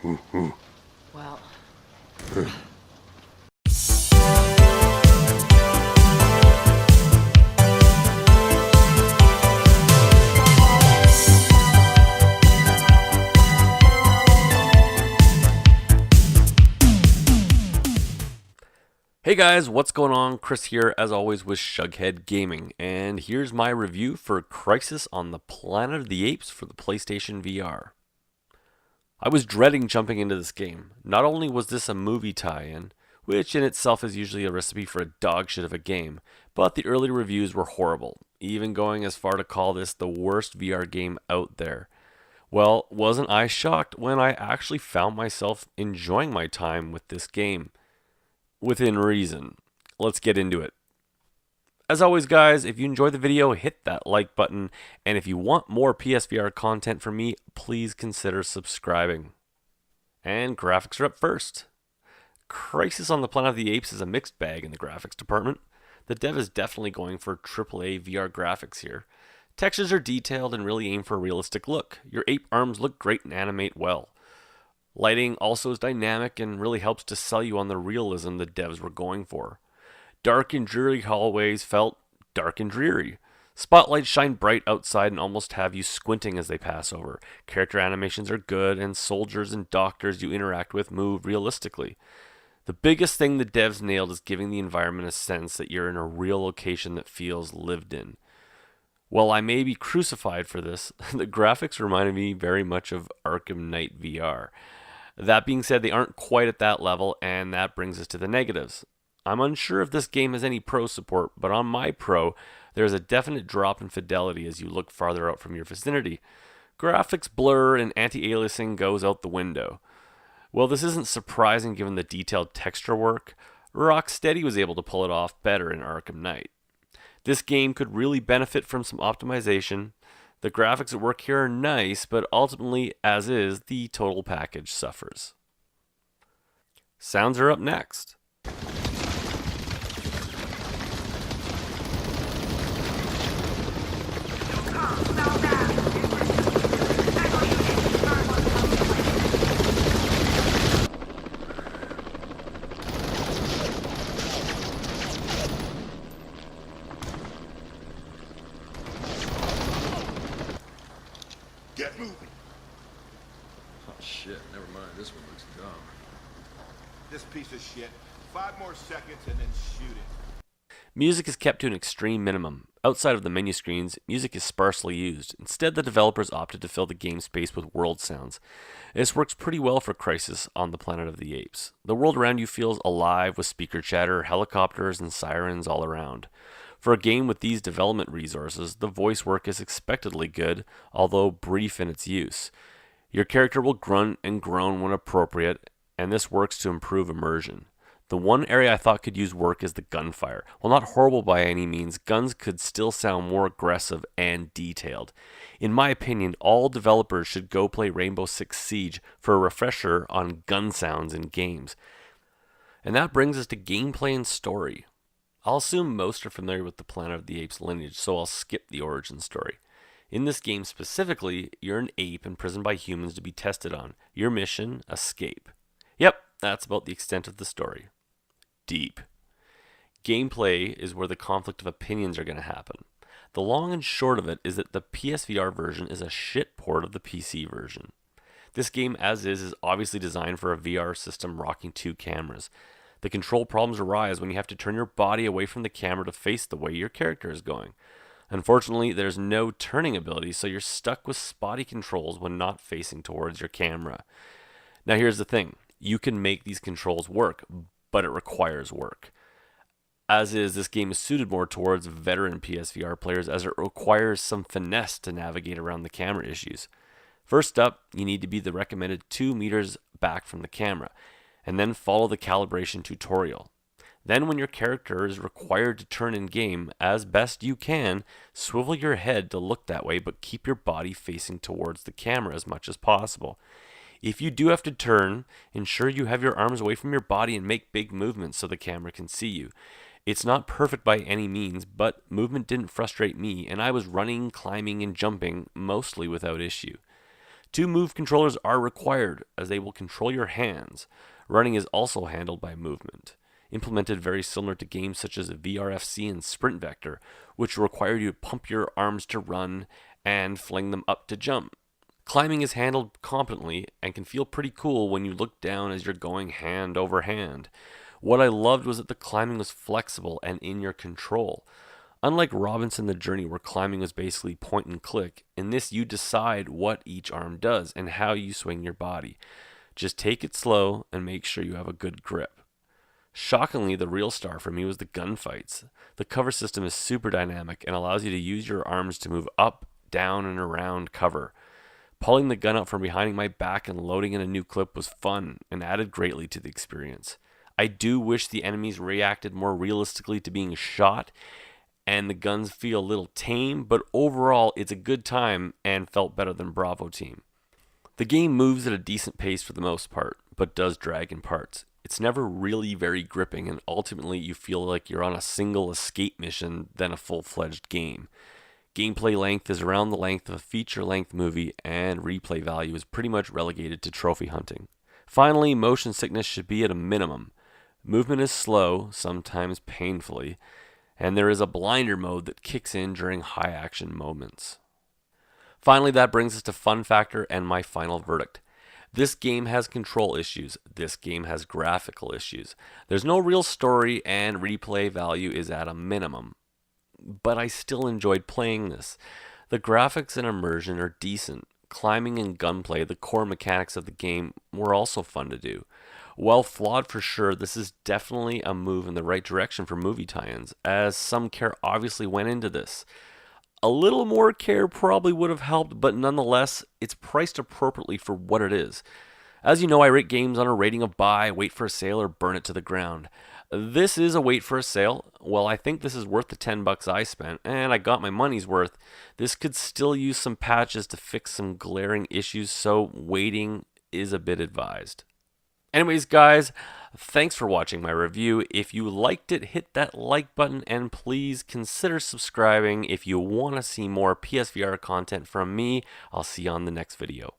Well... Hey guys, what's going on? Chris here, as always, with Shugghead Gaming, and here's my review for Crisis on the Planet of the Apes for the PlayStation VR. I was dreading jumping into this game. Not only was this a movie tie-in, which in itself is usually a recipe for a dog shit of a game, but the early reviews were horrible, even going as far to call this the worst VR game out there. Well, wasn't I shocked when I actually found myself enjoying my time with this game? Within reason. Let's get into it. As always, guys, if you enjoyed the video, hit that like button, and if you want more PSVR content from me, please consider subscribing. And graphics are up first. Crisis on the Planet of the Apes is a mixed bag in the graphics department. The dev is definitely going for AAA VR graphics here. Textures are detailed and really aim for a realistic look. Your ape arms look great and animate well. Lighting also is dynamic and really helps to sell you on the realism the devs were going for. Dark and dreary hallways felt dark and dreary. Spotlights shine bright outside and almost have you squinting as they pass over. Character animations are good, and soldiers and doctors you interact with move realistically. The biggest thing the devs nailed is giving the environment a sense that you're in a real location that feels lived in. While I may be crucified for this, the graphics reminded me very much of Arkham Knight VR. That being said, they aren't quite at that level, and that brings us to the negatives. I'm unsure if this game has any pro support, but on my pro, there's a definite drop in fidelity as you look farther out from your vicinity. Graphics blur and anti-aliasing goes out the window. Well, this isn't surprising given the detailed texture work. Rocksteady was able to pull it off better in Arkham Knight. This game could really benefit from some optimization. The graphics at work here are nice, but ultimately, as is, the total package suffers. Sounds are up next. Get moving. Oh shit, never mind, this one looks dumb. This piece of shit. 5 more seconds and then shoot it. Music is kept to an extreme minimum. Outside of the menu screens, music is sparsely used. Instead, the developers opted to fill the game space with world sounds. This works pretty well for Crisis on the Planet of the Apes. The world around you feels alive with speaker chatter, helicopters, and sirens all around. For a game with these development resources, the voice work is expectedly good, although brief in its use. Your character will grunt and groan when appropriate, and this works to improve immersion. The one area I thought could use work is the gunfire. While not horrible by any means, guns could still sound more aggressive and detailed. In my opinion, all developers should go play Rainbow Six Siege for a refresher on gun sounds in games. And that brings us to gameplay and story. I'll assume most are familiar with the Planet of the Apes lineage, so I'll skip the origin story. In this game specifically, you're an ape imprisoned by humans to be tested on. Your mission, escape. Yep, that's about the extent of the story. Deep. Gameplay is where the conflict of opinions are going to happen. The long and short of it is that the PSVR version is a shit port of the PC version. This game, as is obviously designed for a VR system rocking 2 cameras. The control problems arise when you have to turn your body away from the camera to face the way your character is going. Unfortunately, there's no turning ability, so you're stuck with spotty controls when not facing towards your camera. Now here's the thing. You can make these controls work, but it requires work. As is, this game is suited more towards veteran PSVR players as it requires some finesse to navigate around the camera issues. First up, you need to be the recommended 2 meters back from the camera, and then follow the calibration tutorial. Then when your character is required to turn in game, as best you can, swivel your head to look that way, but keep your body facing towards the camera as much as possible. If you do have to turn, ensure you have your arms away from your body and make big movements so the camera can see you. It's not perfect by any means, but movement didn't frustrate me, and I was running, climbing, and jumping mostly without issue. Two move controllers are required, as they will control your hands. Running is also handled by movement, implemented very similar to games such as VRFC and Sprint Vector, which require you to pump your arms to run and fling them up to jump. Climbing is handled competently and can feel pretty cool when you look down as you're going hand over hand. What I loved was that the climbing was flexible and in your control. Unlike Robinson the Journey, where climbing was basically point and click, in this you decide what each arm does and how you swing your body. Just take it slow and make sure you have a good grip. Shockingly, the real star for me was the gunfights. The cover system is super dynamic and allows you to use your arms to move up, down, and around cover. Pulling the gun out from behind my back and loading in a new clip was fun and added greatly to the experience. I do wish the enemies reacted more realistically to being shot and the guns feel a little tame, but overall it's a good time and felt better than Bravo Team. The game moves at a decent pace for the most part, but does drag in parts. It's never really very gripping, and ultimately you feel like you're on a single escape mission than a full-fledged game. Gameplay length is around the length of a feature-length movie, and replay value is pretty much relegated to trophy hunting. Finally, motion sickness should be at a minimum. Movement is slow, sometimes painfully, and there is a blinder mode that kicks in during high-action moments. Finally, that brings us to fun factor and my final verdict. This game has control issues. This game has graphical issues. There's no real story, and replay value is at a minimum. But I still enjoyed playing this. The graphics and immersion are decent. Climbing and gunplay, the core mechanics of the game, were also fun to do. While flawed for sure, this is definitely a move in the right direction for movie tie-ins, as some care obviously went into this. A little more care probably would have helped, but nonetheless, it's priced appropriately for what it is. As you know, I rate games on a rating of buy, wait for a sale, or burn it to the ground. This is a wait for a sale. Well, I think this is worth the $10 I spent, and I got my money's worth. This could still use some patches to fix some glaring issues, so waiting is a bit advised. Anyways, guys, thanks for watching my review. If you liked it, hit that like button, and please consider subscribing if you want to see more PSVR content from me. I'll see you on the next video.